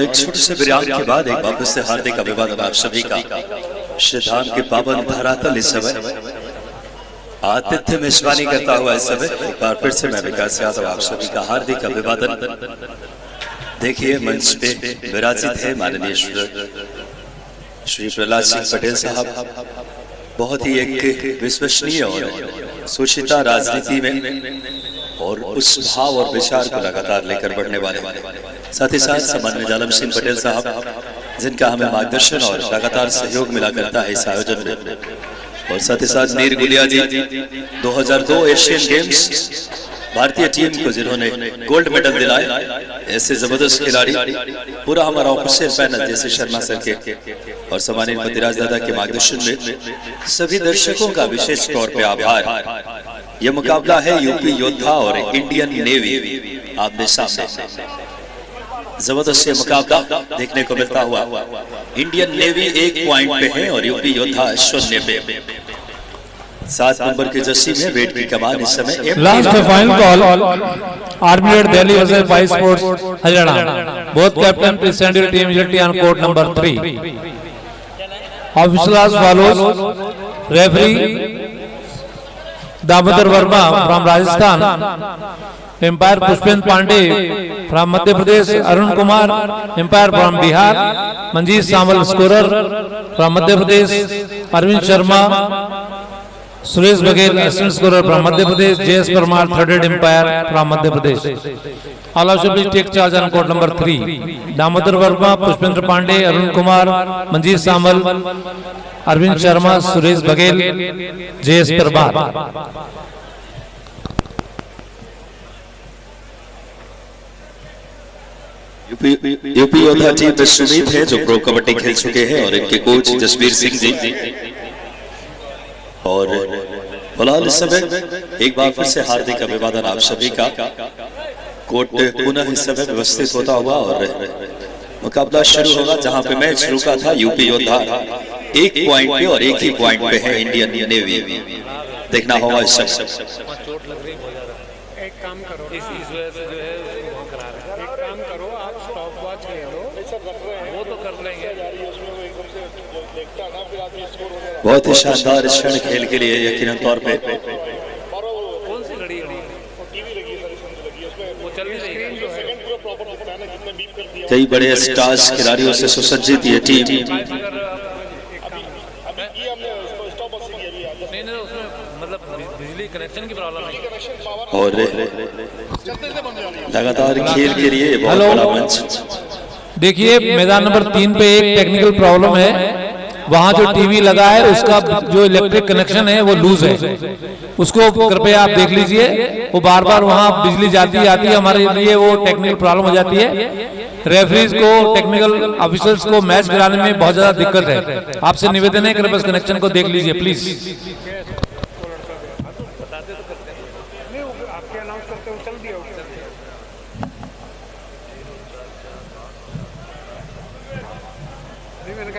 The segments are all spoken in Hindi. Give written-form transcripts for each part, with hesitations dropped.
एक छोटे से विराम के बाद एक वापस से हार्दिक अभिवादन आप सभी का। श्रीधाम के पावन धरातल इस समय आतिथ्य मेजबानी करता हुआ इस समय एक बार फिर से मैं विकास यादव आप सभी का हार्दिक अभिवादन। देखिए मंच पे विराजित है माननीय श्री प्रहलाद सिंह पटेल साहब, बहुत ही एक विश्वसनीय और सुचिता राजनीति में और उस भाव और विचार को लगातार लेकर बढ़ने वाले, साथ ही साथ सामान्य जालम सिंह पटेल साहब जिनका हमें मार्गदर्शन और लगातार सहयोग मिला करता है इस आयोजन में, और साथ ही साथ नीर गुलिया जी 2002 एशियन गेम्स भारतीय टीम को जिन्होंने गोल्ड मेडल दिलाया, ऐसे जबरदस्त खिलाड़ी, पूरा हमारा ऑफिशियल पैनल जैसे शर्मा सर के और सम्मानित पतिराज दादा के मार्गदर्शन में सभी दर्शकों का विशेष तौर पे आभार। यह मुकाबला है यूपी योद्धा और इंडियन नेवी आमने सामने। जबरदस्त ये मुकाबला देखने को मिलता हुआ। इंडियन नेवी 1 पॉइंट पे है और यूपी योद्धा 0 पे। 7 नंबर के जर्सी में वेट की कमान इस समय। Last final call army at Delhi versus vice sports Haryana. Both captain please send your team immediately on court number 3। Officials follows referee Damodar Verma from Rajasthan, umpire Pushpendra Pandey from Madhya Pradesh, Arun Kumar umpire from Bihar, Manjeet Sawal scorer from Madhya Pradesh, Arvind Sharma, Suresh Baghel assistant scorer from Madhya Pradesh, JS Parmar third umpire from Madhya Pradesh. All of should take charge on court number 3। Damodar Verma, Pushpendra Pandey, Arun Kumar, Manjeet Sawal, Arvind Sharma, Suresh Baghel, JS Parmar. UP Yoddha team में सुमित है जो प्रो कबड्डी खेल चुके हैं और इनके कोच जसबीर सिंह जी। और फिलहाल इस समय एक बार फिर से हार्दिक अभिवादन आप सभी का। कोर्ट पुनः इस समय व्यवस्थित होता हुआ और मुकाबला शुरू होगा। जहां पे मैच रुका था यूपी योद्धा 1 पॉइंट पे और 1 ही पॉइंट पे है इंडियन नेवी। देखना होगा इस समय। एक काम करो, इस वजह से जो है वहां करा रहे हैं। एक काम करो, आप स्टॉप वॉच ले लो, वो तो कर लेंगे। बहुत ही शानदार क्षण खेल के लिए यकीनन तौर पे। कौन सी घड़ी है? वो चल नहीं रही है। कई बड़े स्टार्स खिलाड़ियों से सुसज्जित ये टीम। मतलब बिजली कनेक्शन की प्रॉब्लम है और लगातार खेल के लिए बहुत बड़ा मंच। देखिए मैदान नंबर 3 पे एक टेक्निकल प्रॉब्लम है। वहां जो टीवी लगा है उसका जो इलेक्ट्रिक कनेक्शन है वो लूज है, उसको कृपया आप देख लीजिए। वो बार बार वहां बिजली जाती आती है, हमारे लिए वो टेक्निकल प्रॉब्लम हो जाती है। रेफरीज को, टेक्निकल ऑफिसर्स को मैच गिराने में बहुत ज्यादा दिक्कत है। आपसे निवेदन है कृपया कनेक्शन को देख लीजिए प्लीज।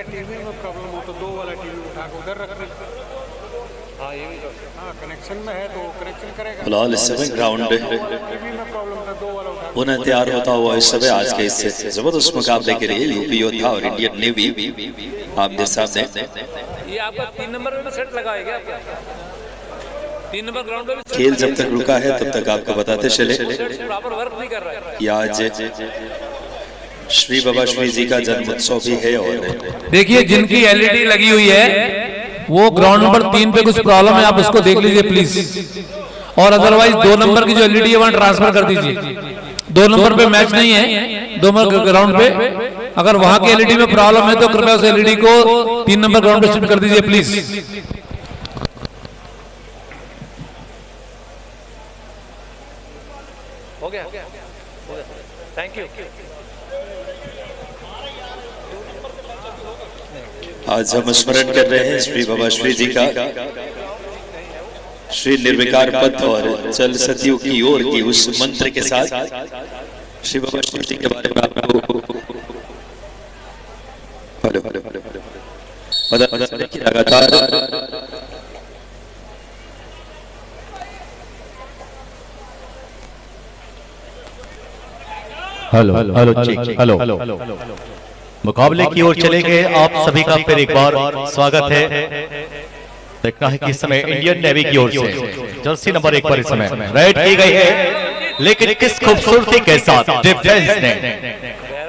टीवी में प्रॉब्लम हो तो 2 वाला टीवी उठा के उधर रख दे। हाँ ये भी कनेक्शन में है तो कनेक्शन करेगा। फिलहाल इस समय ग्राउंड टीवी में प्रॉब्लम था 2 वाला उठा पुनः तैयार होता हुआ इस समय आज के इससे जबरदस्त मुकाबले के लिए यूपी योद्धा और इंडियन नेवी आमने सामने। ये आपका 3 नंबर में सेट लगा है क्या? 3 नंबर ग्राउंड पे खेल जब तक रुका है तब तक आपको बताते चले प्रॉपर वर्क नहीं कर रहा है। कि आज श्री बाबा श्री जी का जन्मोत्सव भी है। और देखिए जिनकी एलईडी लगी हुई है वो ग्राउंड नंबर 3 पे कुछ प्रॉब्लम है, आप उसको देख लीजिए प्लीज। और अदरवाइज 2 नंबर की जो एलईडी है वहां ट्रांसफर कर दीजिए। 2 नंबर पे मैच नहीं है, 2 नंबर ग्राउंड पे। अगर वहां की एलईडी में प्रॉब्लम है तो कृपया उस एलईडी को 3 नंबर ग्राउंड पे शिफ्ट कर दीजिए प्लीज। आज हम स्मरण कर रहे हैं श्री बाबा श्री जी का श्री निर्विकार पद और चल सतियों की ओर की उस मंत्र के साथ श्री बाबा श्री जी के बारे में आपको लगातार हेलो हेलो चेक हेलो मुकाबले की ओर चले गए आप सभी का फिर एक बार स्वागत है। देखना है कि इस समय इंडियन नेवी की ओर से जर्सी नंबर 1 पर इस समय रेड की गई है, लेकिन किस खूबसूरती के साथ डिफेंस ने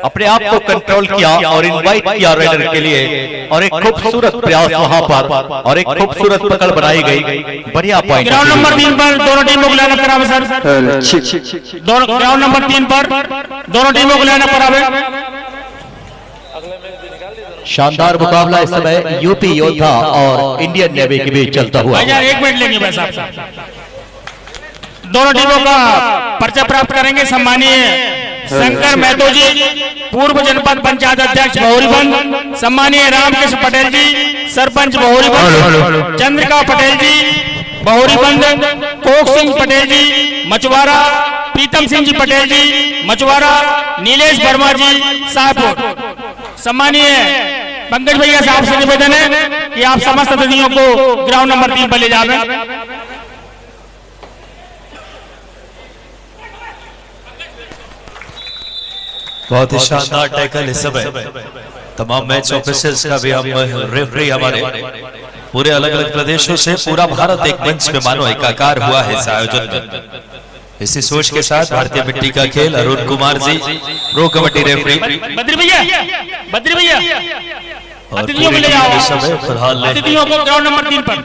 अपने आप को कंट्रोल किया और इनवाइट किया रेडर के लिए, और एक खूबसूरत प्रयास वहां पर और एक खूबसूरत पकड़ बनाई गई। बढ़िया पॉइंट। ग्राउंड नंबर 3 पर दोनों टीमों को लाइनअप करावे सर। दोनों ग्राउंड नंबर 3 पर दोनों टीमों को लाइनअप करावे। शानदार मुकाबला इस समय यूपी योद्धा और इंडियन नेवी के बीच चलता हुआ। 1 मिनट लेंगे भाई साहब। दोनों टीमों का पर्चा प्राप्त करेंगे सम्मानीय शंकर महतो जी, पूर्व जनपद पंचायत अध्यक्ष बहुरीबंद, सम्मानीय रामकृष्ण पटेल जी, सरपंच बहुरीबंद, चंद्रिका पटेल जी बहुरीबंद, कोक सिंह पटेल जी मचवारा, प्रीतम सिंह जी पटेल जी मचवारा, नीलेश वर्मा जी शाहपुर। सम्मानीय पंकज भैया साहब से निवेदन है कि आप समस्त अतिथियों को ग्राउंड नंबर 3 पर ले जावें। बहुत ही शानदार टैकल इस समय। तमाम मैच ऑफिसर्स का भी हम रेफरी हमारे पूरे अलग अलग प्रदेशों से पूरा भारत एक मंच पे मानो एकाकार हुआ है इस आयोजन में। इसी सोच के साथ भारतीय मिट्टी का खेल अरुण कुमार जी प्रो कबड्डी रेफरी, बद्री भैया और अतिथियों को ले जाओ। फिलहाल अतिथियों को ग्राउंड नंबर 3 पर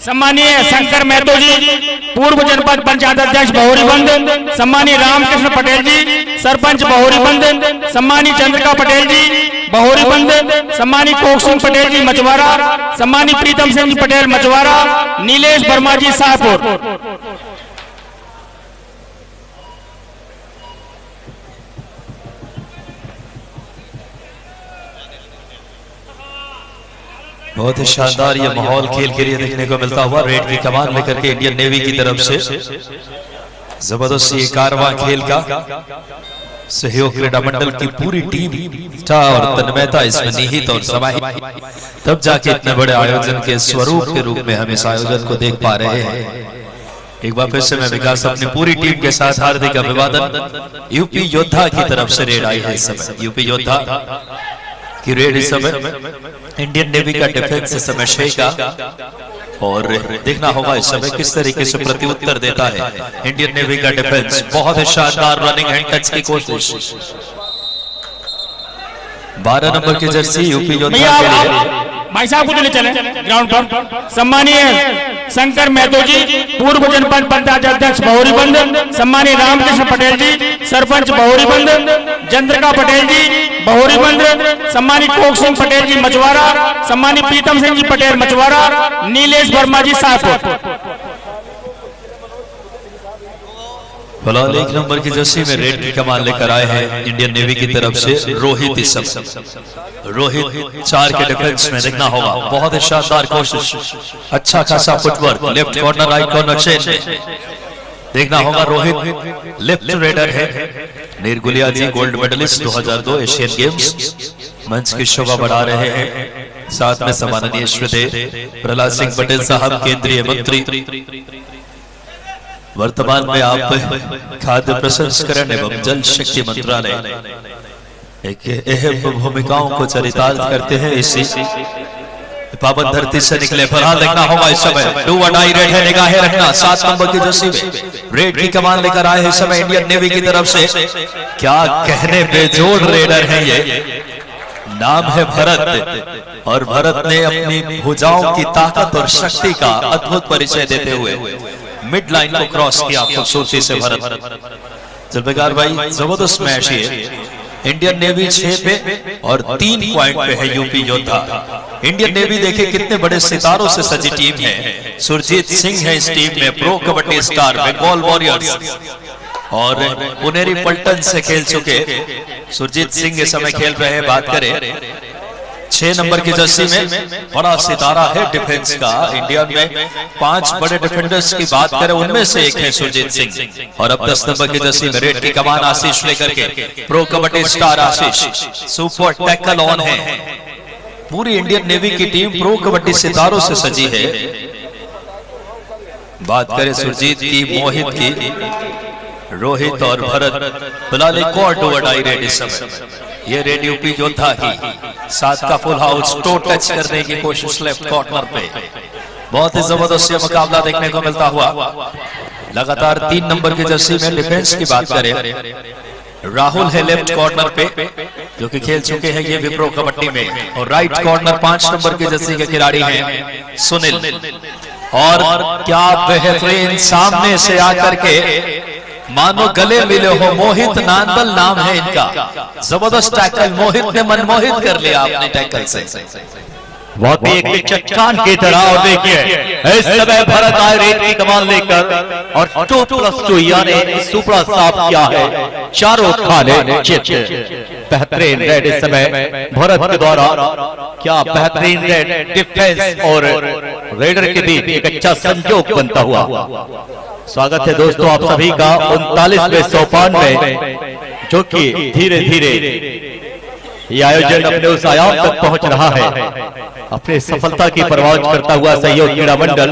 सम्मानीय शंकर महतो जी, पूर्व जनपद पंचायत अध्यक्ष बहुरीबंद, सम्मानीय रामकृष्ण पटेल जी, सरपंच बहुरीबंद, सम्मानीय चंद्रिका पटेल जी बहुरीबंद, सम्मानीय कोक सिंह पटेल जी मचवारा, सम्मानीय प्रीतम सिंह जी पटेल मचवारा, नीलेश वर्मा जी शाहपुर। बहुत ही शानदार ये माहौल खेल के लिए देखने को मिलता हुआ। रेड की कमान लेकर के इंडियन नेवी की तरफ से जबरदस्त ये कारवां खेल का सहयोग क्रीड़ा मंडल की पूरी टीम और तन्मयता इसमें निहित और समाहित, तब जाके इतने बड़े आयोजन के स्वरूप के रूप में हम इस आयोजन को देख पा रहे हैं। एक बार फिर से मैं विकास अपनी पूरी टीम के साथ हार्दिक अभिवादन। यूपी योद्धा की तरफ से रेड आई है इस समय। यूपी योद्धा की रेड इस समय इंडियन नेवी का डिफेंस इस समय शेखा, और देखना होगा इस समय किस तरीके से प्रत्युत्तर देता है इंडियन नेवी का डिफेंस। बहुत ही शानदार रनिंग हैंड टच की कोशिश। 12 नंबर की जर्सी यूपी योद्धा के लिए भाई साहब को ले चले ग्राउंड पर। सम्मानीय शंकर महतो जी, पूर्व जनपद पंचायत अध्यक्ष बहुरीबंद, सम्मानीय रामकृष्ण पटेल जी, सरपंच बहुरीबंद, चंद्रिका पटेल जी बहुरीबंद, सम्मानीय कोक सिंह पटेल जी मचवारा, सम्मानीय प्रीतम सिंह जी पटेल मचवारा, नीलेश वर्मा जी शाहपुर। फिलहाल 1 नंबर की जर्सी में रेड की कमान लेकर आए हैं इंडियन नेवी की तरफ से रोहित। इस समय रोहित 4 के डिफेंस में देखना होगा। बहुत ही शानदार कोशिश, अच्छा खासा footwork, left corner right corner chain. देखना होगा रोहित लेफ्ट रेडर है। निर्गुलिया जी गोल्ड मेडलिस्ट 2002 एशियन गेम्स मंच की शोभा बढ़ा रहे हैं। साथ में सम्माननीय श्री प्रहलाद सिंह पटेल साहब केंद्रीय मंत्री, वर्तमान में आप खाद्य प्रसंस्करण एवं जल शक्ति मंत्रालय एक अहम भूमिकाओं को चरितार्थ करते हैं। इसी पावन धरती से निकले। फिलहाल देखना होगा इस समय 2 और डाई रेड है, निगाहें रखना। 7 नंबर की जर्सी में रेड की कमान लेकर आए हैं इस समय इंडियन नेवी की तरफ से। क्या कहने बेजोड़ रेडर है ये। नाम है भरत, और भरत ने अपनी भुजाओं की ताकत और शक्ति का अद्भुत परिचय देते हुए मिड लाइन को क्रॉस किया खूबसूरती से भरत। जुल्फिकार भाई जबरदस्त मैच है। इंडियन नेवी 6 पे और 3 पॉइंट पे है यूपी योद्धा। इंडियन नेवी देखे कितने बड़े सितारों से सजी टीम है। सुरजीत सिंह है इस टीम में, pro kabaddi star, Bengal warriors. और पुनेरी पलटन से खेल चुके सुरजीत सिंह इस समय खेल रहे हैं। बात करें 6 नंबर की जर्सी में बड़ा सितारा है डिफेंस का इंडियन में। 5 बड़े डिफेंडर्स की बात करें उनमें से एक है सुरजीत सिंह। और अब 10 नंबर की जर्सी में रेड की कमान आशीष लेकर के pro kabaddi star Ashish super tackle on है। पूरी इंडियन नेवी की टीम प्रो कबड्डी सितारों से सजी है। बात करें सुरजीत की, मोहित की, रोहित और भरत फिलहाल एक और डोअर रेड इस समय। ये रेड यूपी योद्धा की 7 का फुल हाउस टो टच करने की कोशिश लेफ्ट कॉर्नर पे। बहुत ही जबरदस्त मुकाबला देखने को मिलता हुआ। लगातार 3 नंबर की जर्सी में डिफेंस की बात करें राहुल है लेफ्ट कॉर्नर पे जो कि खेल चुके हैं ये भी प्रो कबड्डी में। और राइट कॉर्नर 5 नंबर की जर्सी के खिलाड़ी हैं सुनील। और क्या बेहतरीन सामने से आकर के मानो गले मिले हो, मोहित नांदल नाम है इनका। जबरदस्त टैकल, मोहित ने मनमोहित कर लिया अपने टैकल से। वाकई एक चट्टान की तरह। और देखिए इस समय भरत आए रेड की कमान लेकर और 2+2 यानी सुपड़ा साफ किया है चारों खाने चित। बेहतरीन रेड इस समय भरत के द्वारा। क्या बेहतरीन रेड डिफेंस और रेडर के बीच एक अच्छा संयोग बनता हुआ। स्वागत है दोस्तों आप सभी का 39वें सोपान में, जो कि धीरे धीरे ये आयोजन अपने उस आयाम तक पहुंच रहा है। अपने सफलता की परवाज करता हुआ सहयोग क्रीड़ा मंडल,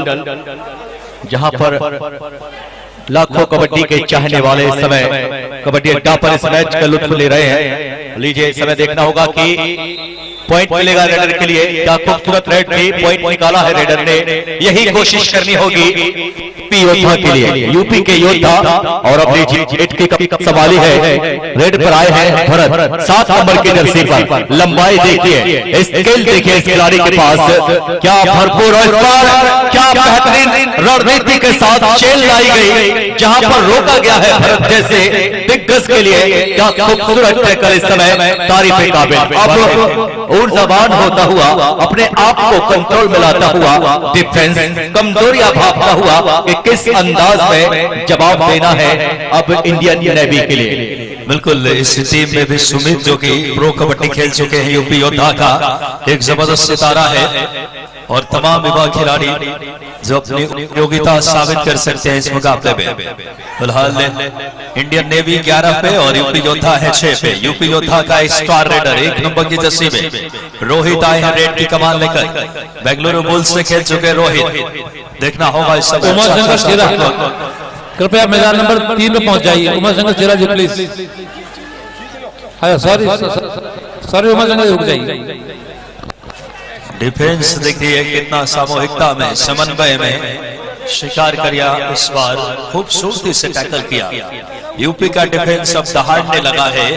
जहां पर लाखों कबड्डी के चाहने वाले इस समय कबड्डी अड्डा पर इस मैच का लुत्फ ले रहे हैं। लीजिए इस समय देखना होगा कि पॉइंट मिलेगा रेडर के लिए। क्या खूबसूरत रेड थी, पॉइंट निकाला है रेडर ने। यही कोशिश करनी होगी यूपी योद्धा के लिए। यूपी के योद्धा और अपनी जीत की कप संभाली है। रेड पर आए हैं भरत 7 नंबर की जर्सी पर। लंबाई देखिए, स्किल देखिए इस खिलाड़ी के पास। क्या भरपूर क्या बेहतरीन रणनीति के साथ चेल लाई गई, जहां पर रोका गया है भरत जैसे दिग्गज के लिए। क्या खूबसूरत टैकल इस समय तारीफ के काबिल। अब ऊर्जावान होता हुआ, अपने आप को कंट्रोल में लाता हुआ, डिफेंस कमजोरियां भागता हुआ कि किस अंदाज में जवाब देना है अब इंडियन नेवी के लिए। बिल्कुल इस टीम में भी सुमित जो कि प्रो कबड्डी खेल चुके हैं यूपी योद्धा का एक जबरदस्त सितारा है। और तमाम विभाग खिलाड़ी जो अपनी उपयोगिता साबित कर सकते हैं इस मुकाबले में। फिलहाल इंडियन नेवी 11 पे और यूपी योद्धा है 6 पे। यूपी योद्धा का एक स्टार रेडर 1 नंबर की जर्सी में रोहित आए हैं रेड की कमान लेकर। बेंगलुरु बुल्स से खेल चुके रोहित। देखना होगा इस समय। कृपया मैदान नंबर 3 में पहुंच जाइए। उमर शंकर चेरा जी प्लीज। सॉरी उमर शंकर रुक जाइए। डिफेंस देखिए कितना सामूहिकता में, समन्वय में शिकार करिया इस बार खूबसूरती से टैकल किया। यूपी का डिफेंस अब दहाड़ने लगा है।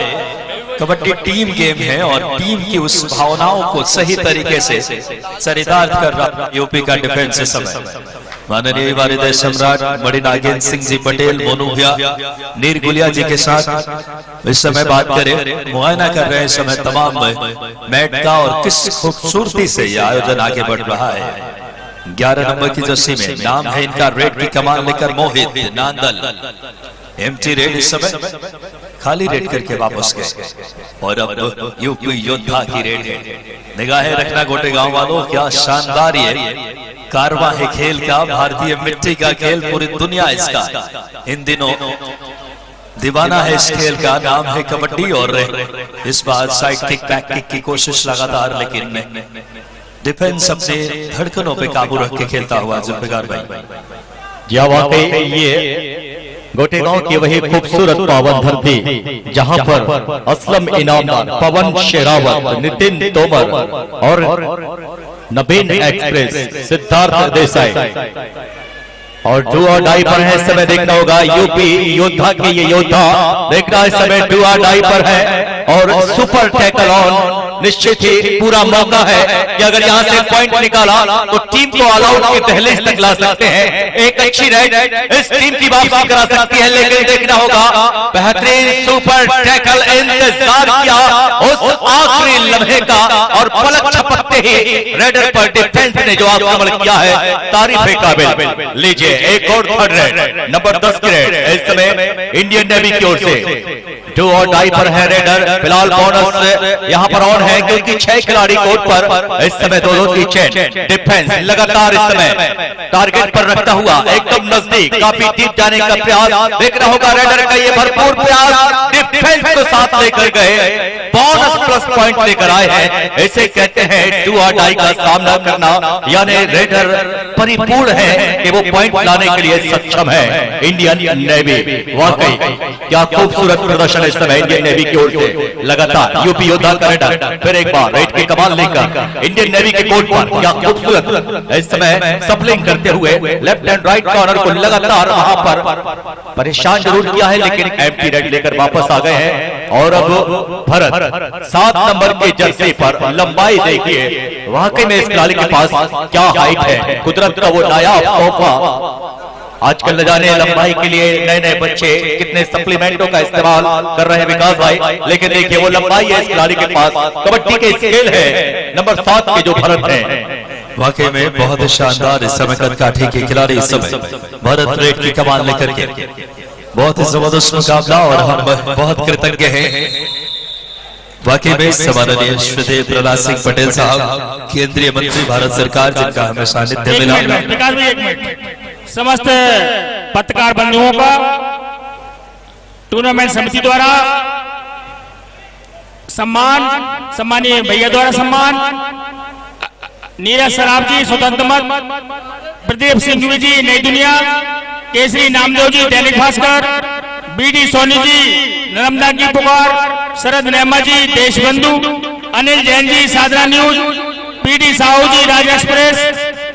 कबड्डी टीम गेम है और टीम की उस भावनाओं को सही तरीके से चरितार्थ कर रहा यूपी का डिफेंस इस समय। माननीय वारिद सम्राट बड़ी नागेंद्र सिंह जी पटेल, मोनू भैया, नीर गुलिया जी के साथ इस समय बात करें, मुआयना कर रहे हैं इस समय तमाम मैट का। और किस खूबसूरती से यह आयोजन आगे बढ़ रहा है। 11 नंबर की जर्सी में नाम है इनका रेड की कमान लेकर मोहित नांदल। एम्प्टी रेड इस समय खाली रेड करके वापस गए। और अब यूपी योद्धा की रेड है। निगाहें रखना गोटे गांव वालों, क्या शानदार ये कारवा है खेल का। भारतीय मिट्टी का खेल, पूरी दुनिया इसका इन दिनों दीवाना है। इस खेल का नाम है कबड्डी। और इस बार साइड किक बैक किक की कोशिश लगातार, लेकिन डिफेंस अपने धड़कनों पे काबू रख के खेलता हुआ जुल्फिकार भाई। या वाकई ये गोटेगांव की वही खूबसूरत पावन धरती, जहां पर असलम इनामदार, पवन शेरावत, नितिन तोमर और नवीन एक्सप्रेस, सिद्धार्थ देसाई और डू और डाई पर है। इस समय देखना होगा यूपी योद्धा के ये योद्धा देखना इस समय डू और डाई पर है। और सुपर टैकल ऑन निश्चित ही पूरा मौका है कि अगर यहां से पॉइंट निकाला तो टीम को ऑल आउट के दहलीज तक ला सकते हैं। एक अच्छी राइड इस टीम की वापसी करा सकती है, लेकिन देखना होगा बेहतरीन सुपर टैकल इंतजार किया उस आखिरी लम्हे का और पलक झपकते ही रेडर पर डिफेंस ने जो आक्रमण किया है तारीफ काबिल। लीजिए एक और थर्ड रेड नंबर 10 की रेड इस समय इंडियन नेवी की ओर से 2 और डाई पर है रेडर। फिलहाल बोनस यहाँ पर ऑन है क्योंकि 6 खिलाड़ी कोर्ट पर इस समय दोनों की चेन डिफेंस लगातार इस समय टारगेट पर रखता हुआ एकदम नजदीक काफी डीप जाने का प्रयास देखना होगा। रेडर का ये भरपूर प्रयास डिफेंस को साथ लेकर गए, बोनस प्लस पॉइंट लेकर आए हैं। इसे कहते हैं 2 और डाई का सामना करना, यानी रेडर परिपूर्ण है कि वो पॉइंट लाने के लिए सक्षम है इंडियन नेवी। वाकई क्या खूबसूरत प्रदर्शन इस समय इंडियन नेवी की ओर से। लगातार यूपी योद्धा का रेडर फिर एक बार रेड की कमाल लेकर इंडियन नेवी के कोर्ट पर क्या खूबसूरत इस समय सप्लिंग करते हुए लेफ्ट एंड राइट कॉर्नर को लगातार वहां पर परेशान जरूर किया है, लेकिन एम्प्टी रेड लेकर वापस आ गए हैं। और अब भरत 7 नंबर के जर्सी पर लंबाई देखिए, वाकई में इस खिलाड़ी के पास क्या हाइट है, कुदरत का वो नायाब तोहफा। आजकल न जाने लंबाई के लिए नए नए बच्चे कितने सप्लीमेंटों का इस्तेमाल कर रहे हैं विकास भाई, लेकिन देखिए वो लंबाई है इस खिलाड़ी के पास, कबड्डी के स्केल है नंबर 7 के जो भरत है। वाकई में बहुत शानदार इस समय कदकाठी के खिलाड़ी इस समय भरत रेड की कमान लेकर के बहुत ही जबरदस्त मुकाबला, और हम बहुत कृतज्ञ हैं वाकई में सम्माननीय श्री प्रहलाद सिंह पटेल साहब केंद्रीय मंत्री भारत सरकार, जिनका हमें सानिध्य मिला। समस्त पत्रकार बंधुओं का टूर्नामेंट समिति द्वारा सम्मान, सम्मानीय भैया द्वारा सम्मान, नीरज सराफ जी स्वतंत्र मत, प्रदीप सिंह जी नई दुनिया, केसरी नामदेव जी दैनिक भास्कर, बीडी सोनी जी नर्मदा की Pukar, Sharad Nema ji Deshbandhu, Anil Jain ji Sadhana news, PD Sahu ji Raj express,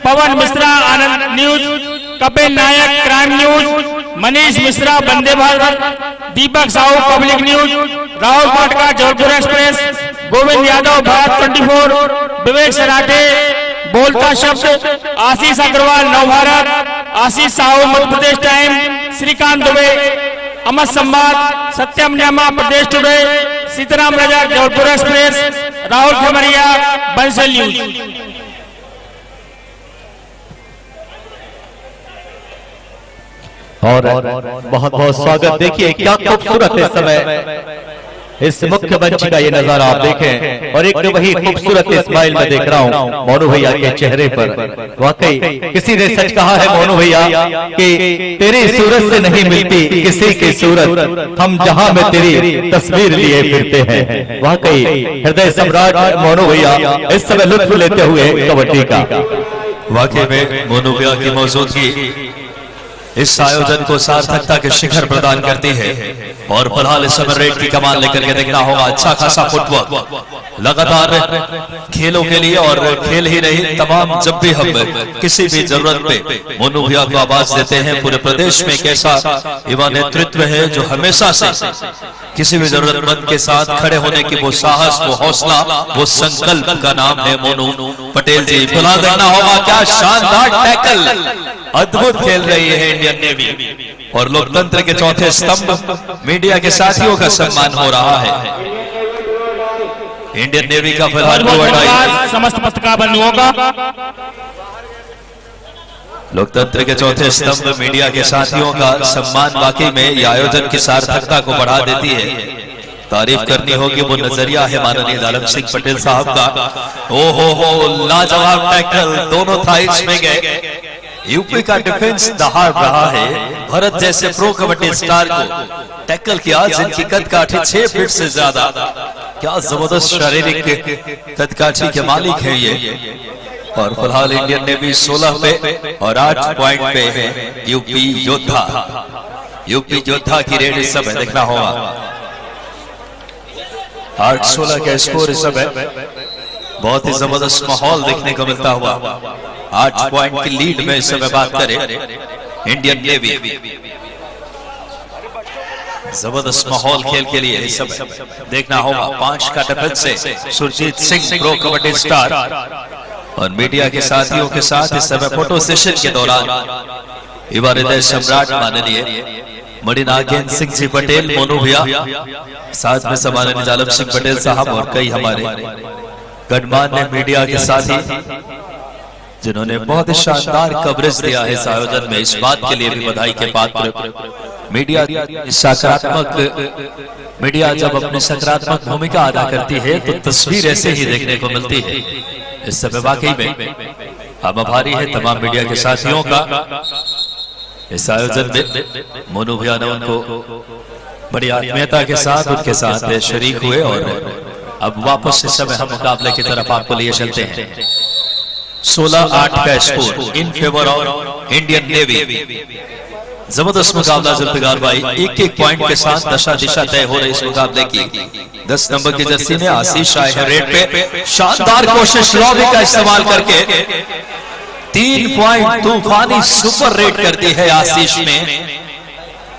Pawan Mishra Anand news, Kapil Nayak crime news, Manish Mishra Vande Bharat, Deepak Sahu public news, Rahul Pataka Jabalpur express, Govind Yadav Bharat 24, Vivek Sarathe Bolta Shabd, Ashish Agrawal Nav Bharat, Ashish Sahu Madhya Pradesh time, Shrikant Dubey Amar Samvad, Satyam न्यामा प्रदेश टुडे, सीताराम राजा जबलपुर एक्सप्रेस, राहुल खमरिया बंसल न्यूज। और बहुत बहुत स्वागत। देखिए क्या खूबसूरत इस समय इस मुख्य मंच का ये नजारा आप देखें, और एक वही खूबसूरत स्माइल में देख रहा हूँ मोनू भैया के चेहरे पर। वाकई किसी ने सच कहा है मोनू भैया कि तेरी सूरत से नहीं मिलती किसी की सूरत, हम जहां में तेरी तस्वीर लिए फिरते हैं। वाकई हृदय सम्राट मोनू भैया इस समय लुत्फ लेते हुए कबड्डी का। वाकई में मोनू भैया की मौजूदगी इस आयोजन को सार्थकता के शिखर प्रदान करती है। और फिलहाल इस समय रेड की कमान लेकर के देखना होगा, अच्छा खासा फुटवर्क लगातार खेलों के लिए, और खेल ही नहीं तमाम जब भी हम किसी भी जरूरत पे मोनू भैया को आवाज देते हैं। पूरे प्रदेश में एक ऐसा युवा नेतृत्व है जो हमेशा से किसी भी जरूरतमंद के साथ खड़े होने की वो साहस, वो हौसला, वो संकल्प का नाम है मोनू पटेल जी। फिलहाल देखना होगा क्या शानदार टैकल, अद्भुत खेल रही है इंडियन नेवी, और लोकतंत्र के चौथे स्तंभ मीडिया के साथियों का सम्मान हो रहा है। इंडियन नेवी का फिलहाल समस्त पत्रकार बंधुओं का, लोकतंत्र के चौथे स्तंभ मीडिया के साथियों का सम्मान वाकई में यह आयोजन की सार्थकता को बढ़ा देती है। तारीफ करनी होगी वो नजरिया है माननीय दालम सिंह पटेल साहब का। ओ हो लाजवाब टैकल, दोनों थाइस में गए। यूपी का डिफेंस दहाड़ रहा है। भरत जैसे प्रो कबड्डी स्टार को टैकल किया, जिनकी कदकाठी 6 फीट से ज्यादा। क्या जबरदस्त शारीरिक कदकाठी के मालिक हैं ये। और फिलहाल इंडियन नेवी 16 पे और 8 पॉइंट पे है यूपी योद्धा। यूपी योद्धा की रेड इस समय देखना होगा। 8-16 का स्कोर इस समय बहुत ही जबरदस्त माहौल देखने को मिलता हुआ। 8 पॉइंट की लीड में इस समय बात करें इंडियन नेवी, जबरदस्त माहौल खेल के लिए इस समय देखना होगा। 5 का डिफेंस से सुरजीत सिंह प्रो कबड्डी स्टार और मीडिया के साथियों के साथ इस समय फोटो सेशन के दौरान युवा हृदय सम्राट माननीय मणिनागेंद्र सिंह जी पटेल, मोनू भैया, साथ में हमारे निजालम सिंह पटेल साहब और कई हमारे गणमान्य मीडिया के साथी जिन्होंने बहुत ही शानदार कवरेज दिया है इस आयोजन में। इस बात के लिए भी बधाई के पात्र मीडिया। सकारात्मक मीडिया जब अपनी सकारात्मक भूमिका अदा करती है तो तस्वीर ऐसे ही देखने को मिलती है। इस समय वाकई में हम आभारी हैं तमाम मीडिया के साथियों का। इस आयोजन में मोनू भैया ने उनको बड़ी आत्मीयता के साथ उनके साथ शरीक हुए और अब वापस इस समय हम मुकाबले की तरफ आपको लिए चलते हैं। 16-8 का score in favour of Indian navy. जबरदस्त मुकाबला जुल्फिकार भाई, एक एक पॉइंट के साथ दशा दिशा तय हो रही इस मुकाबले की। 10 नंबर की जर्सी में आशीष आए हैं रेड पे, शानदार कोशिश लॉबी का इस्तेमाल करके 3 पॉइंट तूफानी सुपर रेड कर दी है आशीष में।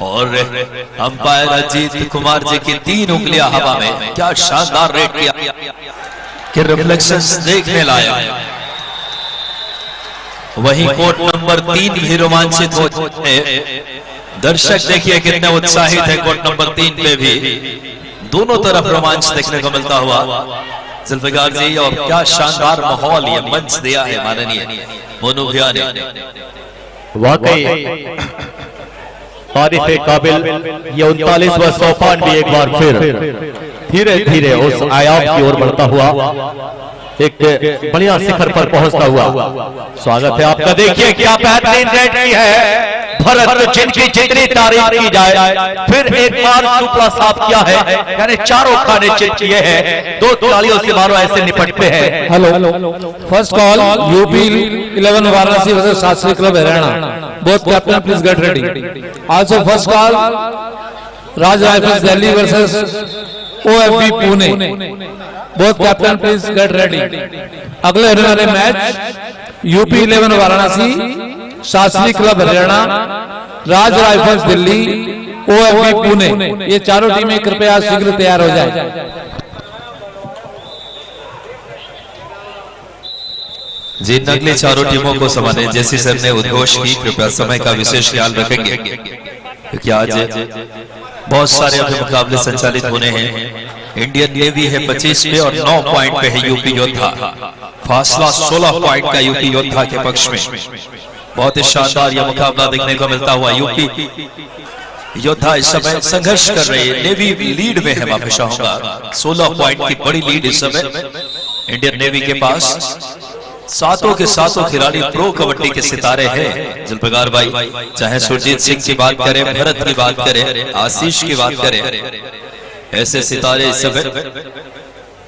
और अंपायर अजीत कुमार जी की 3 उंगलियां हवा में, क्या शानदार रेड किया कि रिफ्लेक्शंस देखने लायक। वहीं कोर्ट नंबर 3 भी रोमांचित हो चुके हैं। दर्शक देखिए कितने उत्साहित है कोर्ट नंबर 3 पे भी। दोनों तरफ रोमांच देखने को मिलता हुआ जुल्फिकार जी, और क्या शानदार माहौल ये मंच दिया है माननीय मोनू भैया ने। वाकई तारीफ काबिल ये 39वां सोपान भी एक बार फिर धीरे धीरे उस आयाम की ओर बढ़ता हुआ एक बढ़िया शिखर पर पहुंचता हुआ। स्वागत है आपका। देखिए क्या बेहतरीन रेड की है भरत, जिनकी जितनी तारीफ की जाए फिर एक बार टुकड़ा साफ किया है, यानी चारों खाने चित किए हैं। 2 तालियों से मारो ऐसे निपटते हैं। Hello, first call UP 11 Varanasi versus Shastri club Haryana. Both captain please get ready. Also first call Raj rifles Delhi versus OFB Pune. Both captain please get ready. अगले होने वाले match UP 11 Varanasi, Shastri club Haryana, Raj rifles Delhi, OFB Pune. ये चारों टीमें कृपया शीघ्र तैयार हो जाए। जी अगली चारों टीमों को समाने जैसी सर ने उद्घोष की, कृपया समय का विशेष ख्याल रखेंगे क्योंकि आज बहुत सारे अभी मुकाबले संचालित होने हैं। इंडियन नेवी है 25 पे और 9 पॉइंट पे है यूपी योद्धा। फासला 16 पॉइंट का यूपी योद्धा के पक्ष में। बहुत ही शानदार यह मुकाबला देखने को मिलता हुआ। यूपी योद्धा इस समय संघर्ष कर रहे हैं, नेवी लीड में है। माफी चाहूंगा 16 पॉइंट की बड़ी लीड इस समय इंडियन नेवी के पास। सातों के सातों खिलाड़ी प्रो कबड्डी के सितारे हैं जुल्फिकार भाई। चाहे सुरजीत सिंह की बात करें, भरत की बात करें, आशीष की बात करें, ऐसे सितारे इस समय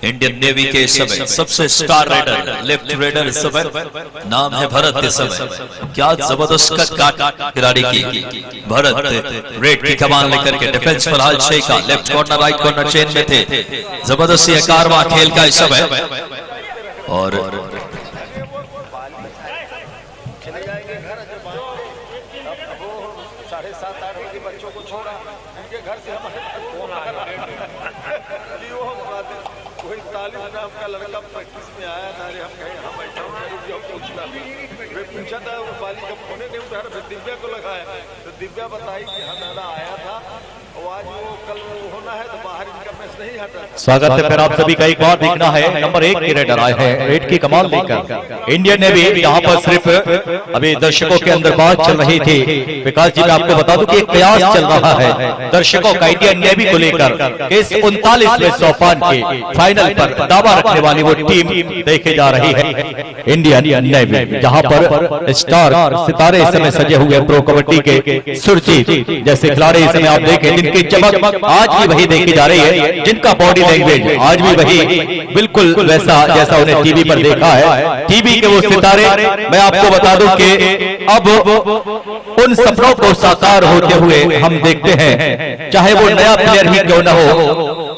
इंडियन नेवी के इस समय सबसे स्टार रेडर, लेफ्ट रेडर इस समय नाम है भरत। इस समय क्या जबरदस्त कट खिलाड़ी की भरत रेड की कमान लेकर के डिफेंस पर हाल शेखा left corner right corner chain में थे। जबरदस्त ये कारवां खेल का इस समय। और दिव्या को लगाया तो दिव्या बताई कि हमारा आया था और आज वो कल होना है तो बाहर इनका मैच नहीं हटा। स्वागत है फिर आप सभी का। एक बार देखना है नंबर 1 के रेडर आए हैं रेड की कमाल लेकर। इंडियन नेवी यहाँ पर सिर्फ अभी दर्शकों के अंदर बात चल रही थी। विकास जी मैं आपको बता दूं कि एक प्रयास चल रहा है दर्शकों का इंडियन नेवी को लेकर। इस 39वें सोपान के फाइनल पर दावा रखने वाली वो टीम देखे जा रही है इंडियन नेवी, जहाँ पर स्टार सितारे इस समय सजे हुए प्रो कबड्डी के सुरजीत जैसे खिलाड़ी इस समय आप देखें, जिनकी चमक आज भी वही देखी जा रही है, जिनका बॉडी लैंग्वेज आज भी वही बिल्कुल वैसा जैसा उन्हें टीवी पर देखा है। टीवी के वो सितारे, मैं आपको बता दूं कि अब उन सपनों को साकार होते हुए हम देखते हैं, चाहे वो नया प्लेयर ही क्यों न हो।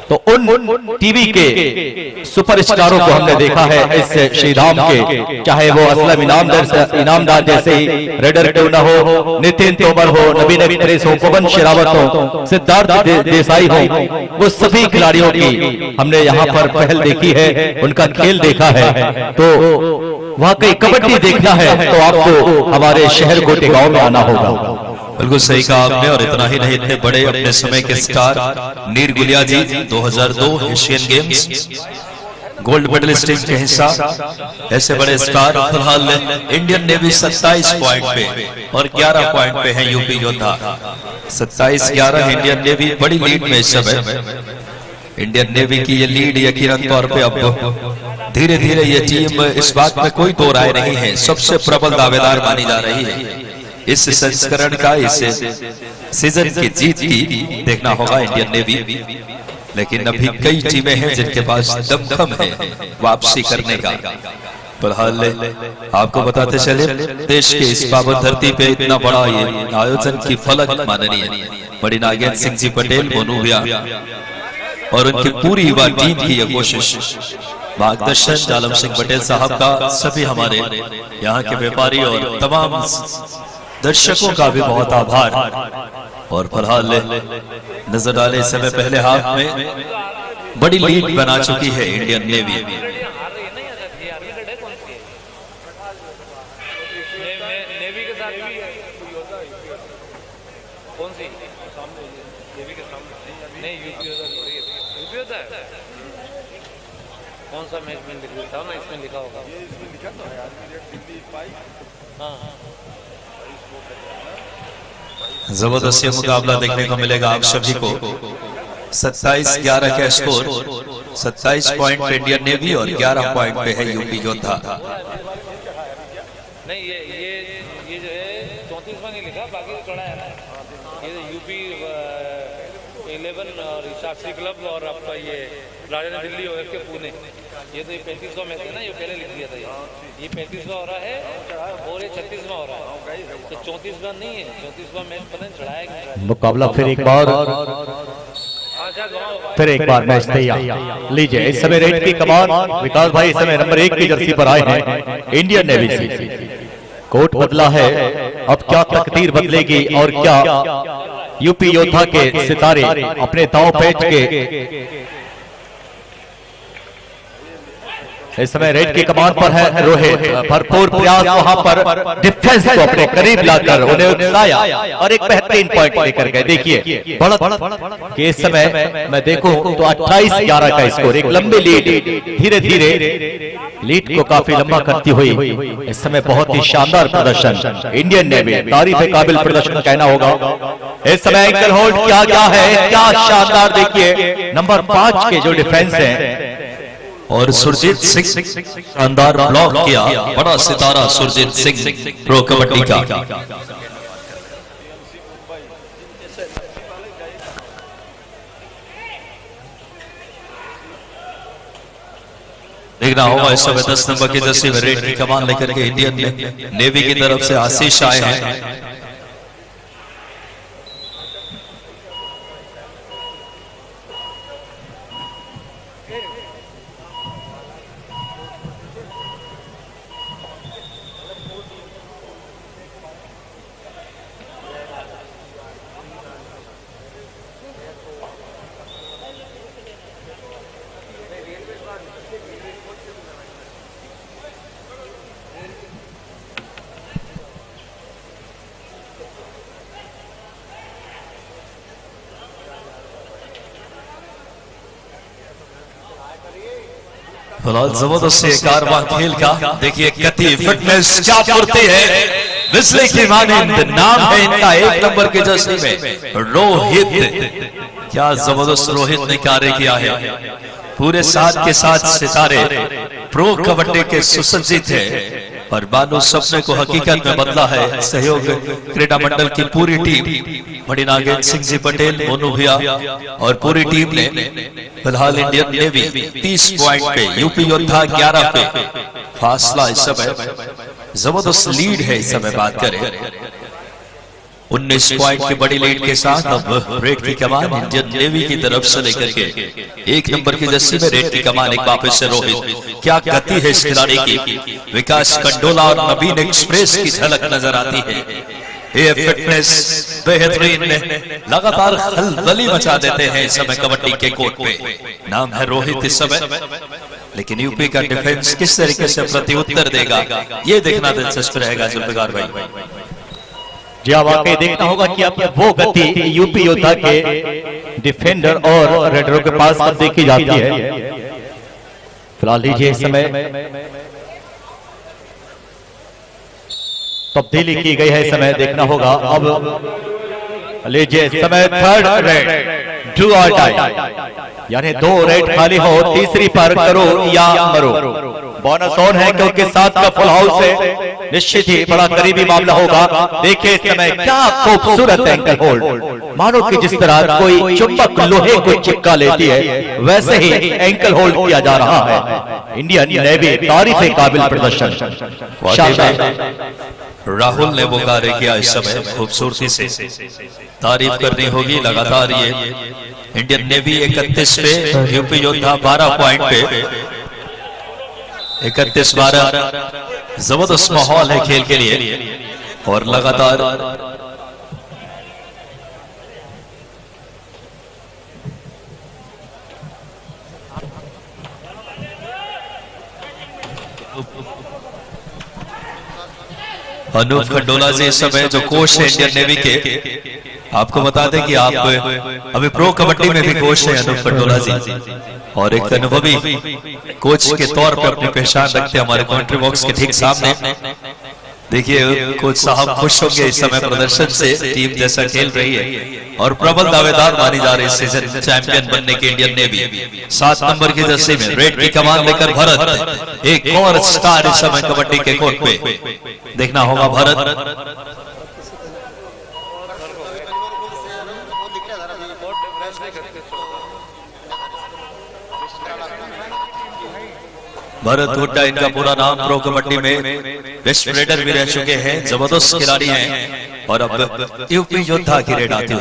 तो उन टीवी के सुपरस्टारों को हमने देखा है इस श्रीधाम के, चाहे वो असलम इनामदार जैसे ही रेडर क्यों न हो, नितिन तोमर हो, नवीन अख्तरेस हो, पवन शेरावत हो, सिद्धार्थ देसाई हो, वो सभी खिलाड़ियों की हमने यहाँ पर पहल देखी है, उनका खेल देखा है। तो वाकई कबड्डी देखना है तो आपको हमारे शहर गोटेगांव में आना होगा। बिल्कुल सही कहा आपने। और इतना ही नहीं, इतने बड़े अपने समय के star Neer Gulia ji 2002 Asian games gold medalist team के हिस्सा, ऐसे बड़े स्टार फिलहाल इंडियन नेवी 27 पॉइंट पे और 11 पॉइंट पे है यूपी योद्धा। 27-11 इंडियन नेवी बड़ी लीड में इस समय। इंडियन नेवी की ये लीड यकीनन तौर पे अब धीरे धीरे ये टीम, इस बात में कोई दो राय नहीं है, सबसे प्रबल दावेदार मानी जा रही है इस संस्करण का, इस सीजन की जीत की देखना होगा इंडियन नेवी। लेकिन अभी कई टीमें हैं जिनके पास दमखम है वापसी करने का। फिलहाल आपको बताते चले, देश के इस पावन धरती पे इतना बड़ा ये आयोजन की फलक माननीय बड़ी नागेंद्र सिंह जी पटेल, मोनू भैया और उनकी पूरी युवा टीम की यह कोशिश, मार्गदर्शन जालम सिंह पटेल साहब का, सभी हमारे यहाँ के व्यापारी और तमाम दर्शकों का भी बहुत आभार। और फिलहाल नजर डाले समय पहले हाफ में बड़ी लीड बना चुकी है इंडियन नेवी। कौन सा मैच में लिखा ना, इसमें लिखा होगा। जबरदस्त मुकाबला देखने को मिलेगा आप सभी को। 27-11 का स्कोर, 27 पॉइंट पे इंडियन नेवी और 11 पॉइंट पे है यूपी योद्धा। नहीं, ये जो है 34वां नहीं लिखा, बाकी तो चढ़ा है ना। ये यूपी 11 और शास्त्री क्लब और आपका ये राजधानी दिल्ली और के पुणे, ये तो ये 35वां मैच है ना, ये पहले लिख दिया था। ये 35वां हो रहा है और ये 36वां हो रहा है, तो 34वां नहीं है। 34वां मैच पता नहीं चढ़ाया कि नहीं। मुकाबला फिर एक बार मैच तैयार लीजिए। इस समय रेड की कमान विकास भाई इस समय नंबर 1 की जर्सी पर आए हैं इंडियन नेवी से। कोट बदला है, अब क्या तकदीर बदलेगी और क्या यूपी योद्धा के सितारे अपने दांव पेच के। इस समय रेड की कमान पर है रोहित, भरपूर प्रयास वहां पर डिफेंस को अपने करीब लाकर उन्हें उकसाया और एक बेहतरीन पॉइंट लेकर गए। देखिए बढ़त के इस समय मैं देखूं तो 28-11 का स्कोर, एक लंबी लीड, धीरे धीरे लीड को काफी लंबा करती हुई इस समय बहुत ही शानदार प्रदर्शन इंडियन नेवी, तारीफ काबिल प्रदर्शन कहना होगा। इस समय एंकल होल्ड क्या क्या है, क्या शानदार देखिए नंबर 5 के जो डिफेंस है। और सुरजीत सिंह शानदार ब्लॉक किया, बड़ा सितारा सुरजीत सिंह प्रो कबड्डी का। देखना होगा इस समय 10 नंबर की जर्सी में रेड की कमान लेकर के इंडियन नेवी की तरफ से आशीष आए हैं। फिलहाल जबरदस्त कारवां खेल का देखिए, गति फिटनेस क्या करती है, बिजली की मानिंद नाम है इनका 1 नंबर की जर्सी में रोहित। क्या जबरदस्त रोहित ने कार्य किया है, पूरे साथ के साथ सितारे प्रो कबड्डी के सुसज्जित है और मानो सपने को हकीकत में बदला है। सहयोग क्रीडा मंडल की पूरी टीम, बड़ी नागेंद्र सिंह जी पटेल, मोनू भैया और पूरी टीम ने फिलहाल इंडियन नेवी 30 पॉइंट पे, यूपी योद्धा 11 पे, फासला इस समय जबरदस्त लीड है। इस समय बात करें 19 पॉइंट की बड़ी लीड के साथ अब रेड की कमान इंडियन नेवी की तरफ से लेकर के 1 नंबर की जर्सी में रेड की कमान एक वापस से रोहित। क्या गति है इस खिलाड़ी की, विकास कंडोला और नवीन एक्सप्रेस की झलक नजर आती है। ये फिटनेस बेहतरीन लगातार खलबली मचा देते हैं इस समय कबड्डी के कोर्ट पे। नाम है रोहित इस समय, लेकिन यूपी का डिफेंस किस तरीके से प्रत्युत्तर देगा ये देखना दिलचस्प रहेगा जुल्फिकार भाई। जी हाँ, वाकई देखना होगा कि अब वो गति यूपी योद्धा के डिफेंडर और रेडरों के पास अब देखी जाती है। फिलहाल लीजिए इस समय तब्दीली की गई है, इस समय देखना होगा। अब लीजिए समय थर्ड रेड, डू और डाई, यानी 2 रेड खाली हो, तीसरी पर करो या मरो। बोनस ऑन है क्योंकि 7 का फुल हाउस है, निश्चित ही बड़ा करीबी मामला होगा। देखिए इस समय क्या खूबसूरत एंकल होल्ड, मानो कि जिस तरह कोई चुंबक लोहे को चिपका लेती है वैसे ही एंकल होल्ड किया जा रहा है। इंडियन नेवी तारीफ काबिल प्रदर्शन, राहुल ने वो कार्य किया इस समय खूबसूरती से, तारीफ करनी होगी लगातार। ये इंडियन नेवी 31 पे, यूपी योद्धा 12 पॉइंट पे, 31-12 जबरदस्त माहौल है खेल के लिए और लगातार अनूप खंडोला जी इस समय जो कोच है इंडियन नेवी के, आपको बता दें कि आप अभी प्रो कबड्डी में भी कोच है अनूप खंडोला जी, और एक अनुभवी कोच के तौर पे अपनी पहचान रखते हैं हमारे कमेंट्री बॉक्स के ठीक सामने। देखिए कोच साहब खुश होंगे इस समय प्रदर्शन से, टीम जैसा खेल रही है और प्रबल दावेदार मानी जा रही है सीजन चैंपियन बनने के इंडियन नेवी। 7 नंबर की जर्सी में रेड की कमान लेकर भरत, एक और स्टार इस समय कबड्डी के कोर्ट पे। देखना होगा भरत भरत हुड्डा इनका पूरा नाम, प्रो कबड्डी में बेस्ट रेडर भी रह चुके हैं, जबरदस्त खिलाड़ी हैं और अब यूपी योद्धा की रेड आती है।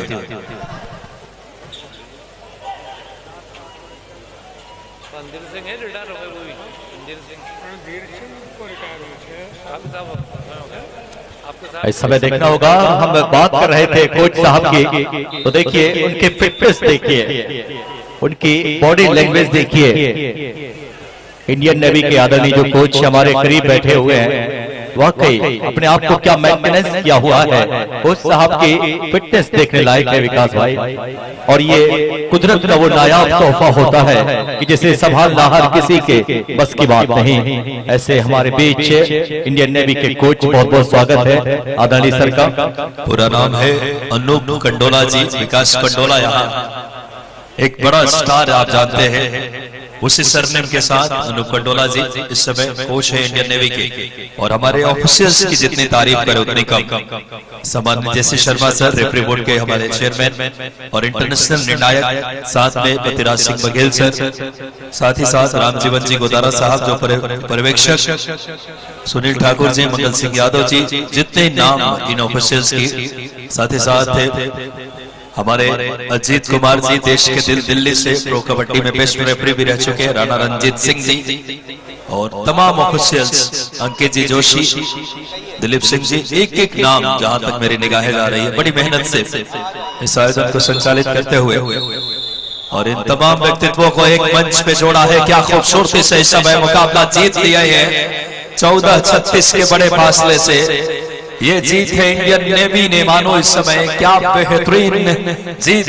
इस समय देखना होगा, हम बात कर रहे थे कोच साहब की, तो देखिए उनके फिटनेस देखिए, उनकी बॉडी लैंग्वेज देखिए। इंडियन नेवी के आदरणीय जो कोच हमारे करीब बैठे हुए हैं, वाकई अपने आप को क्या मेंटेनेंस किया हुआ है। कोच साहब की फिटनेस देखने लायक है विकास भाई, और ये कुदरत का वो नायाब तोहफा होता है कि जिसे संभालना हर किसी के बस की बात नहीं। ऐसे हमारे बीच इंडियन नेवी के कोच, बहुत बहुत स्वागत है आदरणीय सर का। पूरा नाम है अनूप खंडोला जी, विकास खंडोला यहाँ एक बड़ा स्टार आप जानते हैं, उसी सरनेम के साथ अनूप खंडोला जी इस समय कोच है इंडियन नेवी के, और हमारे ऑफिसर्स की जितनी तारीफ करे उतनी कम। सम्मानित जैसे शर्मा सर, रेफरी बोर्ड के हमारे चेयरमैन और इंटरनेशनल निर्णायक, साथ में पतिराज सिंह बघेल सर, साथ ही साथ रामजीवन जी गोदारा साहब जो पर्यवेक्षक, सुनील ठाकुर जी, मंगल सिंह यादव जी, जितने नाम इन ऑफिसर्स की, साथ ही साथ हमारे अजीत कुमार जी, देश के दिल्ली से प्रो कबड्डी में बेस्ट रेफरी भी रह चुके हैं, राणा रंजीत सिंह जी, और तमाम ऑफिशियल्स, अंकित जी जोशी, दिलीप सिंह जी, एक एक नाम जहां तक मेरी निगाहें जा रही है, बड़ी मेहनत से इस आयोजन को संचालित करते हुए और इन तमाम व्यक्तित्वों को एक मंच पे जोड़ा है। क्या खूबसूरती से इस समय मुकाबला जीत लिया है 14-36 के बड़े फासले से। ये जीत है इंडियन नेवी ने, मानो इस समय क्या बेहतरीन जीत